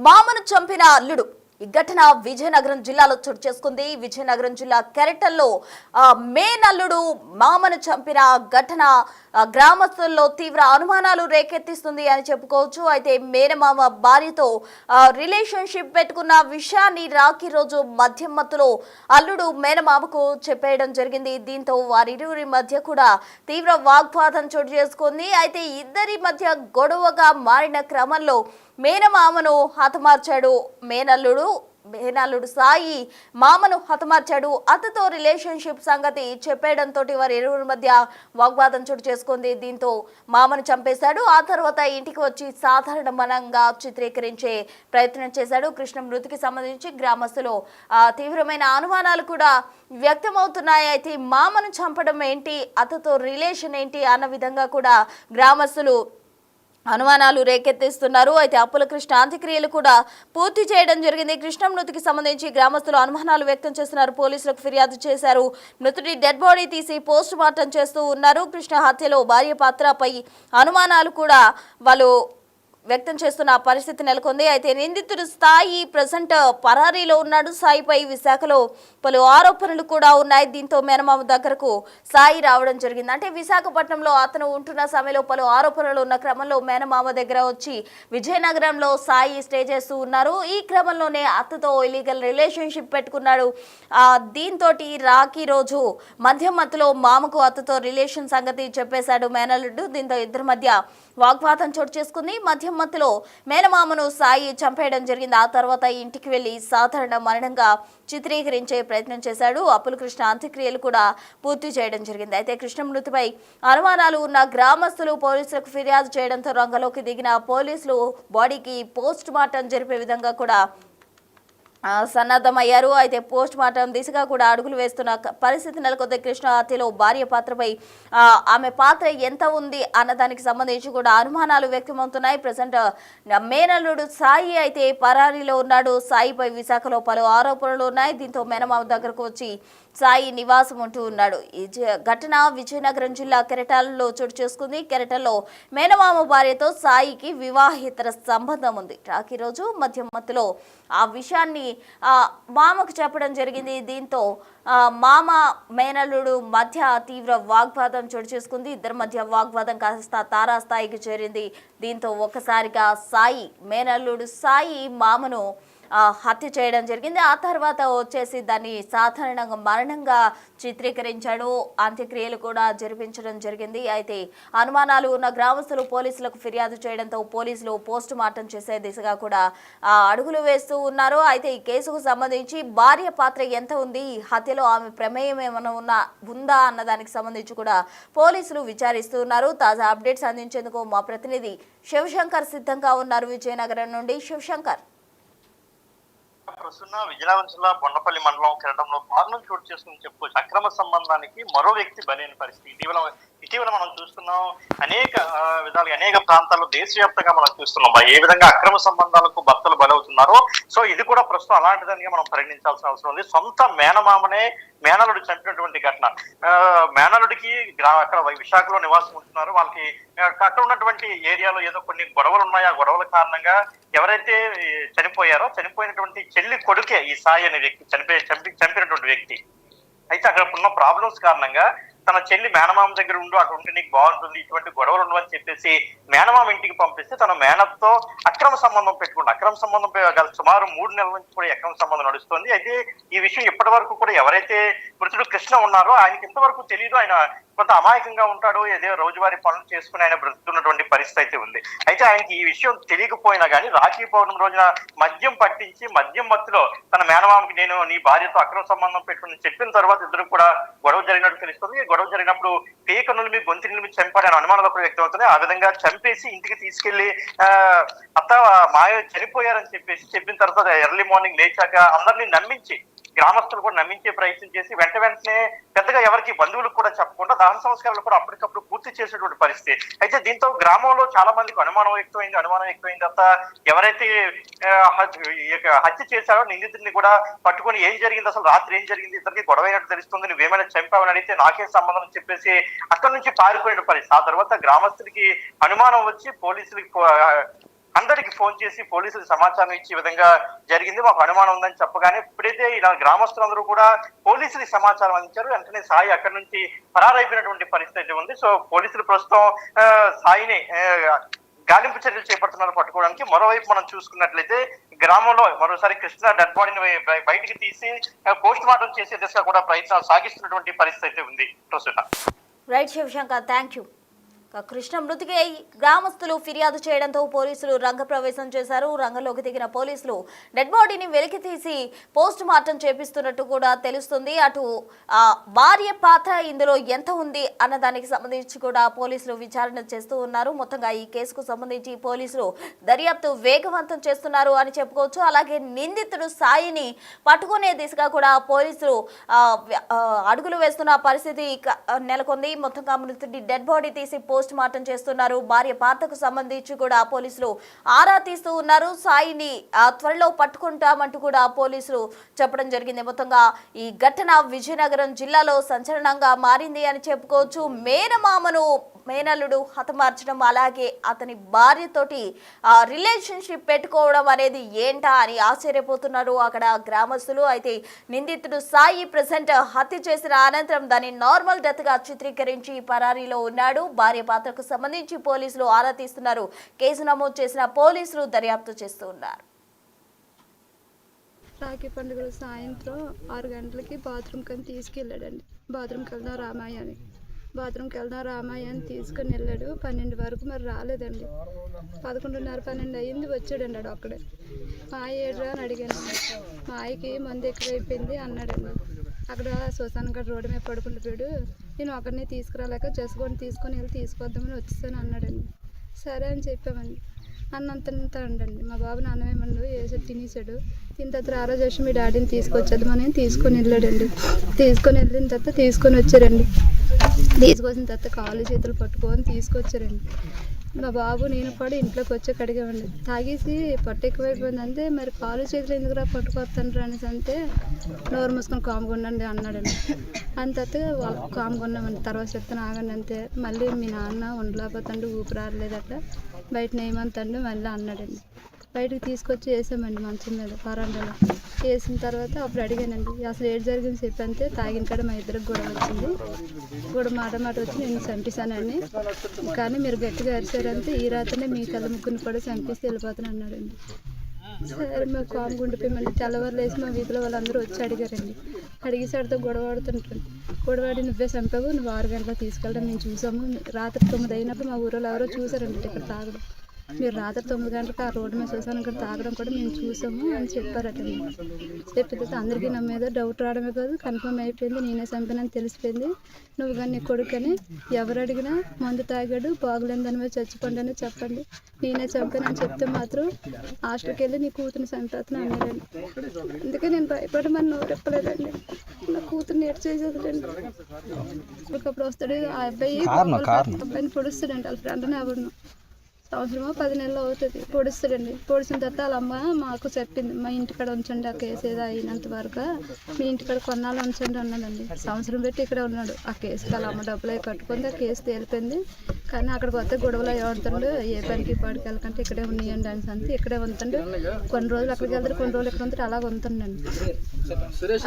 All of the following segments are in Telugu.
మామను చంపిన అల్లుడు. ఈ ఘటన విజయనగరం జిల్లాలో చోటు చేసుకుంది. విజయనగరం జిల్లా కెరటల్లో మేనల్లుడు మామను చంపిన ఘటన గ్రామస్తుల్లో తీవ్ర అనుమానాలు రేకెత్తిస్తుంది అని చెప్పుకోవచ్చు. అయితే మేనమామ భార్యతో రిలేషన్షిప్ పెట్టుకున్న విషయాన్ని రాఖీ రోజు మద్యం మత్తులో అల్లుడు మేనమామకు చెప్పేయడం జరిగింది. దీంతో వారిరువురి మధ్య కూడా తీవ్ర వాగ్వాదం చోటు చేసుకుంది. అయితే ఇద్దరి మధ్య గొడవగా మారిన క్రమంలో మేనమామను హతమార్చాడు మేనల్లుడు సాయి మామను హతమార్చాడు. అతతో రిలేషన్షిప్ సంగతి చెప్పేయడంతో వారి ఇరువురి మధ్య వాగ్వాదం చోటు చేసుకుంది. దీంతో మామను చంపేశాడు. ఆ తర్వాత ఇంటికి వచ్చి సాధారణ మనంగా చిత్రీకరించే ప్రయత్నం చేశాడు. కృష్ణ మృతికి సంబంధించి గ్రామస్తులు తీవ్రమైన అనుమానాలు కూడా వ్యక్తమవుతున్నాయి. అయితే మామను చంపడం ఏంటి, అతతో రిలేషన్ ఏంటి అన్న విధంగా కూడా గ్రామస్తులు అనుమానాలు రేకెత్తిస్తున్నారు. అయితే అప్పుల కృష్ణ అంత్యక్రియలు కూడా పూర్తి చేయడం జరిగింది. కృష్ణ మృతికి సంబంధించి గ్రామస్తులు అనుమానాలు వ్యక్తం చేస్తున్నారు. పోలీసులకు ఫిర్యాదు చేశారు. మృతుడి డెడ్ బాడీ తీసి పోస్ట్ మార్టం చేస్తూ ఉన్నారు. కృష్ణ హత్యలో భార్య పాత్రపై అనుమానాలు కూడా వాళ్ళు వ్యక్తం చేస్తున్న పరిస్థితి నెలకొంది. అయితే నిందితుడు సాయి ప్రజెంట్ పరారీలో ఉన్నాడు. సాయిపై విశాఖలో పలు ఆరోపణలు కూడా ఉన్నాయి. దీంతో మేనమామ దగ్గరకు సాయి రావడం జరిగింది. అంటే విశాఖపట్నంలో అతను ఉంటున్న సమయంలో పలు ఆరోపణలు ఉన్న క్రమంలో మేనమామ దగ్గర వచ్చి విజయనగరంలో సాయి స్టే చేస్తూ ఉన్నారు. ఈ క్రమంలోనే అతతో ఇలీగల్ రిలేషన్షిప్ పెట్టుకున్నాడు. దీంతో రాఖీ రోజు మద్యం మత్తులో మామకు అతతో రిలేషన్ సంగతి చెప్పేశాడు మేనల్లుడు. దీంతో ఇద్దరి మధ్య వాగ్వాదం చోటు చేసుకుంది. మద్యం మత్తులో మేనమామను సాయి చంపేయడం జరిగింది. ఆ తర్వాత ఇంటికి వెళ్లి సాధారణ మరణంగా చిత్రీకరించే ప్రయత్నం చేశాడు. అప్పుల కృష్ణ అంత్యక్రియలు కూడా పూర్తి చేయడం జరిగింది. అయితే కృష్ణ మృతిపై అనుమానాలు ఉన్న గ్రామస్తులు పోలీసులకు ఫిర్యాదు చేయడంతో రంగంలోకి దిగిన పోలీసులు బాడీకి పోస్ట్ మార్టం జరిపే విధంగా కూడా సన్నద్ధమయ్యారు. అయితే పోస్ట్ మార్టం దిశగా కూడా అడుగులు వేస్తున్న పరిస్థితి నెలకొంది. కృష్ణ హత్యలో భార్య పాత్రపై ఆమె పాత్ర ఎంత ఉంది అన్నదానికి సంబంధించి కూడా అనుమానాలు వ్యక్తమవుతున్నాయి. ప్రజెంట్ మేనల్లుడు సాయి అయితే పరారీలో ఉన్నాడు. సాయిపై విశాఖలో పలు ఆరోపణలు ఉన్నాయి. దీంతో మేనమామ దగ్గరకు వచ్చి సాయి నివాసం ఉంటూ ఉన్నాడు. ఈ ఘటన విజయనగరం జిల్లా కెరటాలలో చోటు చేసుకుంది. కెరటల్లో మేనమామ భార్యతో సాయికి వివాహేతర సంబంధం ఉంది. రాఖీ రోజు మద్యం మత్తులో ఆ విషయాన్ని మామకు చెప్పడం జరిగింది. దీంతో మామ మేనల్లుడు మధ్య తీవ్ర వాగ్వాదం చోటు చేసుకుంది. ఇద్దరి మధ్య వాగ్వాదం కాస్త తారాస్థాయికి చేరింది. దీంతో ఒక్కసారిగా మేనల్లుడు సాయి మామను హత్య చేయడం జరిగింది. ఆ తర్వాత వచ్చేసి దాన్ని సాధారణంగా మరణంగా చిత్రీకరించాడు. అంత్యక్రియలు కూడా జరిపించడం జరిగింది. అయితే అనుమానాలు ఉన్న గ్రామస్తులు పోలీసులకు ఫిర్యాదు చేయడంతో పోలీసులు పోస్ట్ మార్టం చేసే దిశగా కూడా అడుగులు వేస్తూ ఉన్నారు. అయితే ఈ కేసుకు సంబంధించి భార్య పాత్ర ఎంత ఉంది, హత్యలో ఆమె ప్రమేయం ఏమైనా ఉందా అన్న దానికి సంబంధించి కూడా పోలీసులు విచారిస్తూ ఉన్నారు. తాజా అప్డేట్స్ అందించేందుకు మా ప్రతినిధి శివశంకర్ సిద్ధంగా ఉన్నారు. విజయనగరం నుండి శివశంకర్. ప్రస్తుతం విజయనగరం జిల్లా బొండపల్లి మండలం కెరటంలో దారుణం చోటు చేసుకుని చెప్పుకోవచ్చు. అక్రమ సంబంధానికి మరో వ్యక్తి బలైన పరిస్థితి ఇటీవల మనం చూస్తున్నాం. అనేక విధాలుగా అనేక ప్రాంతాల్లో దేశవ్యాప్తంగా మనం చూస్తున్నాం ఏ విధంగా అక్రమ సంబంధాలకు భర్తలు బలవుతున్నారో. సో ఇది కూడా ప్రస్తుతం అలాంటిదానిగా మనం పరిగణించాల్సిన అవసరం ఉంది. సొంత మేనమామనే మేనలుడు చంపినటువంటి ఘటన. మేనలుడికి అక్కడ విశాఖలో నివాసం ఉంటున్నారు. వాళ్ళకి అక్కడ ఉన్నటువంటి ఏరియాలో ఏదో కొన్ని గొడవలు ఉన్నాయి. ఆ గొడవల కారణంగా ఎవరైతే చనిపోయినటువంటి చెల్లి కొడుకే ఈ సాయి అనే వ్యక్తి చంపినటువంటి వ్యక్తి. అయితే అక్కడ ఉన్న ప్రాబ్లమ్స్ కారణంగా తన చెల్లి మేనమామ దగ్గర అక్కడ ఉంటే నీకు బాగుంటుంది, ఇటువంటి గొడవలు ఉండవని చెప్పేసి మేనమామ ఇంటికి పంపిస్తే తన మేనతో అక్రమ సంబంధం పెట్టుకుంటే అక్రమ సంబంధం సుమారు 3 నెలల నుంచి కూడా అక్రమ సంబంధం నడుస్తుంది. అయితే ఈ విషయం ఇప్పటి వరకు కూడా ఎవరైతే మృతుడు కృష్ణ ఉన్నారో ఆయనకి ఇంతవరకు తెలియదు. ఆయన కొంత అమాయకంగా ఉంటాడు, ఏదో రోజువారీ పనులు చేసుకుని ఆయన బ్రతుకుతున్నటువంటి పరిస్థితి అయితే ఉంది. అయితే ఆయనకి ఈ విషయం తెలియకపోయినా కానీ రాఖీ పౌర్ణమి రోజున మద్యం పట్టించి మద్యం మత్తులో తన మేనమామకి నేను నీ భార్యతో అక్రమ సంబంధం పెట్టుకుని చెప్పిన తర్వాత ఇద్దరు కూడా గొడవ జరిగినట్టు తెలుస్తుంది. గొడవ జరిగినప్పుడు పేక నులిమి గొంతు నిలిమి చంపాడని అనుమానాలు కూడా వ్యక్తం అవుతుంది. ఆ విధంగా చంపేసి ఇంటికి తీసుకెళ్లి అత్త మాయ చనిపోయారని చెప్పిన తర్వాత ఎర్లీ మార్నింగ్ లేచాక అందరినీ నమ్మించి గ్రామస్తులు కూడా నమ్మించే ప్రయత్నం చేసి వెంటనే పెద్దగా ఎవరికి బంధువులకు కూడా చెప్పకుండా దహన సంస్కారాలు కూడా అప్పటికప్పుడు పూర్తి చేసేటువంటి పరిస్థితి. అయితే దీంతో గ్రామంలో చాలా మందికి అనుమానం వ్యక్తమైంది. అంతా ఎవరైతే హత్య చేశారో నిందితుడిని కూడా పట్టుకొని ఏం జరిగింది, అసలు రాత్రి ఏం జరిగింది, ఇద్దరికి గొడవ అయినట్టు తెలుస్తుంది, నువ్వేమైనా చంపావని అడిగితే నాకేం సంబంధం చెప్పేసి అక్కడి నుంచి పారిపోయిన పరిస్థితి. ఆ తర్వాత గ్రామస్తులకి అనుమానం వచ్చి అందరికి ఫోన్ చేసి పోలీసులు సమాచారం ఇచ్చే విధంగా జరిగింది. మాకు అనుమానం ఉందని చెప్పగానే ఇప్పుడైతే ఇలా గ్రామస్తులందరూ కూడా పోలీసులకు సమాచారం అందించారు. వెంటనే సాయి అక్కడి నుంచి పరారైపోయినటువంటి పరిస్థితి ఉంది. సో పోలీసులు ప్రస్తుతం సాయిని గాలింపు చర్యలు చేపడుతున్నారు పట్టుకోవడానికి. మరోవైపు మనం చూసుకున్నట్లయితే గ్రామంలో మరోసారి కృష్ణ డెడ్ బాడీని బయటికి తీసి పోస్ట్ మార్టం చేసే దిశగా కూడా ప్రయత్నాలు సాగిస్తున్నటువంటి పరిస్థితి ఉంది. Right Shivashankar, thank you. Krishna మృతికి గ్రామస్తులు ఫిర్యాదు చేయడంతో పోలీసులు రంగప్రవేశం చేశారు. రంగంలోకి దిగిన పోలీసులు డెడ్ బాడీని వెలికి తీసి పోస్ట్ మార్టం చేపిస్తున్నట్టు కూడా తెలుస్తుంది. అటు భార్య పాత్ర ఇందులో ఎంత ఉంది అన్న దానికి సంబంధించి కూడా పోలీసులు విచారణ చేస్తూ ఉన్నారు. మొత్తంగా ఈ కేసుకు సంబంధించి పోలీసులు దర్యాప్తు వేగవంతం చేస్తున్నారు అని చెప్పుకోవచ్చు. అలాగే నిందితుడు సాయిని పట్టుకునే దిశగా కూడా పోలీసులు అడుగులు వేస్తున్న పరిస్థితి నెలకొంది. మొత్తంగా మృతుడి డెడ్ బాడీ తీసి పోస్ట్ మార్టం చేస్తున్నారు. భార్య పాత్రకు సంబంధించి కూడా పోలీసులు ఆరా తీస్తూ ఉన్నారు. సాయిని త్వరలో పట్టుకుంటామంటూ కూడా పోలీసులు చెప్పడం జరిగింది. మొత్తంగా ఈ ఘటన విజయనగరం జిల్లాలో సంచలనంగా మారింది అని చెప్పుకోవచ్చు. మేనల్లుడు హతమార్చడం, అలాగే అతని భార్యతోటి రిలేషన్షిప్ పెట్టుకోవడం అనేది ఏంటా అని ఆశ్చర్యపోతున్నారు అక్కడ గ్రామస్తులు. అయితే నిందితుడు సాయి ప్రెసెంట్ హత్య చేసిన అనంతరం దాన్ని నార్మల్ డెత్ గా చిత్రీకరించి పరారీలో ఉన్నాడు. భార్య పాత్రకు సంబంధించి పోలీసులు ఆరా తీస్తున్నారు. కేసు నమోదు చేసిన పోలీసులు దర్యాప్తు చేస్తూ ఉన్నారు. రాఖీ పండుగ సాయంత్రం 6 గంటలకి బాత్రూమ్కి అని తీసుకెళ్ళాడండి. బాత్రూమ్కి వెళ్దాం రామాయ అని తీసుకుని వెళ్ళాడు. 12 వరకు మరి రాలేదండి. 11:30, 12 అయ్యింది. వచ్చాడండి ఆడు అక్కడే. మా ఏడ్రా అని అడిగాను. మా ఆయనకి మందు ఎక్కువైపోయింది అన్నాడండి. అక్కడ శ్మశానం గడ రోడ్డు మీద పడుకుంటుపోయాడు. నేను ఒకరిని తీసుకురాలేక జస్గోని తీసుకొని వెళ్ళి తీసుకొద్దామని వచ్చేసాను అన్నాడండి. సరే అని చెప్పామండి. అన్నంత అండండి. మా బాబు నాన్నమేమండు వేసి తినేసాడు. తిన్న తర్వాత ఆ రోజు వచ్చి మీ డాడీని తీసుకొచ్చేద్దామని తీసుకొని వెళ్ళాడండి. తీసుకొని వెళ్ళిన తర్వాత తీసుకొని వచ్చారండి. తీసుకొచ్చిన తర్వాత కాళ్ళు చేతులు పట్టుకొని తీసుకొచ్చారండి. మా బాబు నేను కూడా ఇంట్లోకి వచ్చి కడిగామండి. తాగేసి పట్టు ఎక్కువైపోయింది అంతే. మరి కాళ్ళు చేతులు ఎందుకురా పట్టుకొస్తాను అనేసి అంతే నోరు మూసుకొని కాముకుండండి అన్నాడండి. అంత కాముకున్నామండి. తర్వాత చెప్తాను ఆగండి అంతే. మళ్ళీ మీ నాన్న ఉండలేకపోతాండి, ఊపిరాడలేదట, బయట నేయమంతండి మళ్ళీ అన్నాడండి. బయటకు తీసుకొచ్చి వేసామండి మంచం మీద వరండాలో. వేసిన తర్వాత అప్పుడు అడిగానండి అసలు ఏడు జరిగింది చెప్పంతే. తాగిన కాడ మా ఇద్దరికి గొడవ వచ్చింది. మాట వచ్చి నేను చంపేశానండి. కానీ మీరు గట్టిగా అరిచారంటే ఈ రాత్రినే మీ తల ముగ్గురిని కూడా చంపేసి వెళ్ళిపోతాను అన్నాడండి. సరే మేము కాము ఉండిపోయామండి. తెల్లవారులు వేసి మా వీధిలో వాళ్ళందరూ వచ్చి అడిగారండి. అడిగేసాడితో గొడవాడుతుంటాడు. గొడవాడి నువ్వే చంపావు, నువ్వు 6 గంటలకు తీసుకెళ్ళడం మేము చూసాము. రాత్రి 9 అయినప్పుడు మా ఊరిలో ఎవరో చూసారండి ఇక్కడ తాగడం. మీరు రాత్రి 9 గంటలకు ఆ రోడ్డు మీద చూసాను ఇక్కడ తాగడం కూడా మేము చూసాము అని చెప్పారటండి. చెప్పితే అందరికీ నా మీద డౌట్ రావడమే కాదు, కన్ఫర్మ్ అయిపోయింది నేనే చంపానని తెలిసిపోయింది. నువ్వు కానీ నీ కొడుకని ఎవరు అడిగినా మందు తాగాడు, బాగులేని దాని మీద చచ్చిపోండి అని చెప్పండి, నేనే చంపానని చెప్తే మాత్రం హాస్టల్కి వెళ్ళి నీ కూతుర్ని చంపేస్తున్నా అన్నాడండి. అందుకే నేను భయపడి మరి నోరెప్పలేదండి. నా కూతుర్ని ఎటు చేసేదండి. అప్పుడు వస్తాడు ఆ అబ్బాయిని పొడుస్తాడండి. వాళ్ళ ఫ్రెండ్ని ఎవరిను సంవత్సరమో 10 నెలలు అవుతుంది పొడుస్తాడండి. పొడిచిన తర్వాత వాళ్ళ అమ్మ మాకు చెప్పింది మా ఇంటికాడ ఉంచండి ఆ కేసు ఏదో అయినంత వరకు మీ ఇంటికాడ కొన్నాళ్ళు ఉంచండి అన్నదండి. సంవత్సరం పెట్టి ఇక్కడ ఉన్నాడు. ఆ కేసుకి వాళ్ళ అమ్మ డబ్బులు అవి కట్టుకుంది. ఆ కేసు తేలిపోయింది. కానీ అక్కడికి వస్తే గొడవలు ఏమంటాడు, ఏ పనికి పాడికి వెళ్ళకంటే ఇక్కడే ఉన్నాయండి అని అంతే. ఇక్కడే ఉంచండి, కొన్ని రోజులు అక్కడికి వెళ్తారు, కొన్ని రోజులు ఇక్కడ ఉంటారు, అలాగ ఉంటుండండి.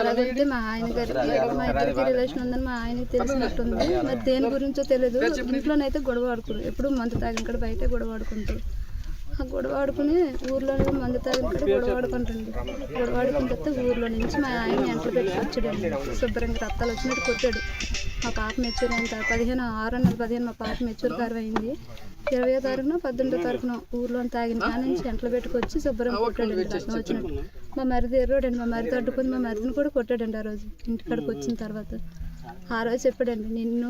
అలాగైతే మా ఆయన గారికి మా ఇద్దరికి రిలేషన్ ఉందని మా ఆయనకి తెలిసినట్టుంది. మరి దేని గురించో తెలియదు. ఇంట్లోనైతే గొడవ ఆడుకోరు, ఎప్పుడు మందు తాగిన కూడా బయట గొడవ ఆడుకుంటారు. ఆ గొడవ ఆడుకుని ఊర్లోనే మందు తాగిన కూడా గొడవ ఆడుకుంటుంది. గొడవ ఆడుకున్న తర్వాత ఊర్లో నుంచి మా ఆయన ఎంటలు పెట్టి వచ్చాడండి. శుభ్రంగా రక్తాలు వచ్చినట్టు కొట్టాడు. మా పాప మెచ్యూర్ అయిన తర్వాత 6 నెలలు మా పాప మెచ్యూర్ కారు అయింది. 20వ తారీఖున 18వ తారీఖున ఊర్లో తాగిన కానీ నుంచి ఎంటలు పెట్టుకొచ్చి శుభ్రంగా కొట్టాడండి. రక్తం వచ్చినట్టు. మా మరిది ఎర్రోడండి. మా మరిది అడ్డుకుంది. మా మరిదిని కూడా కొట్టాడండి. ఆ రోజు ఇంటికాడికి వచ్చిన తర్వాత ఆ రోజు చెప్పాడండి, నిన్ను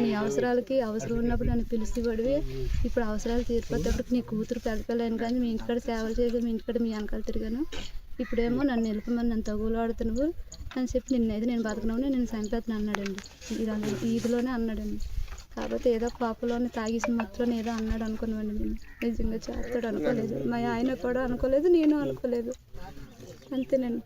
నీ అవసరాలకి అవసరం ఉన్నప్పుడు నన్ను పిలిచిపడివి, ఇప్పుడు అవసరాలు తీరిపోతేప్పుడు నీ కూతురు పెళ్ళని కానీ మీ ఇంటికాడ సేవలు చేసి మీ ఇంటికాడ మీ వెనకాల తిరిగాను, ఇప్పుడేమో నన్ను నిలుపమని నన్ను తగులు ఆడుతున్నావు అని చెప్పి నిన్నైతే నేను బతకనవు నేను చంపేస్తాను అన్నాడండి. ఈదిలోనే అన్నాడండి. కాకపోతే ఏదో కోపంలోనే తాగేసిన మాత్రం ఏదో అన్నాడు అనుకున్నామండి. మేము నిజంగా చేస్తాడు అనుకోలేదు. మా ఆయన కూడా అనుకోలేదు, నేను అనుకోలేదు. అంతేనండి.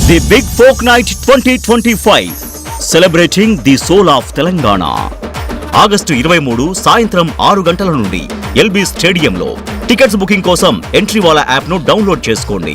The big folk night 2025 celebrating the soul of Telangana. August 23 సాయంత్రం 6 గంటల నుండి ఎల్బీ స్టేడియంలో. టికెట్స్ బుకింగ్ కోసం ఎంట్రీవాలా యాప్ను డౌన్లోడ్ చేసుకోండి.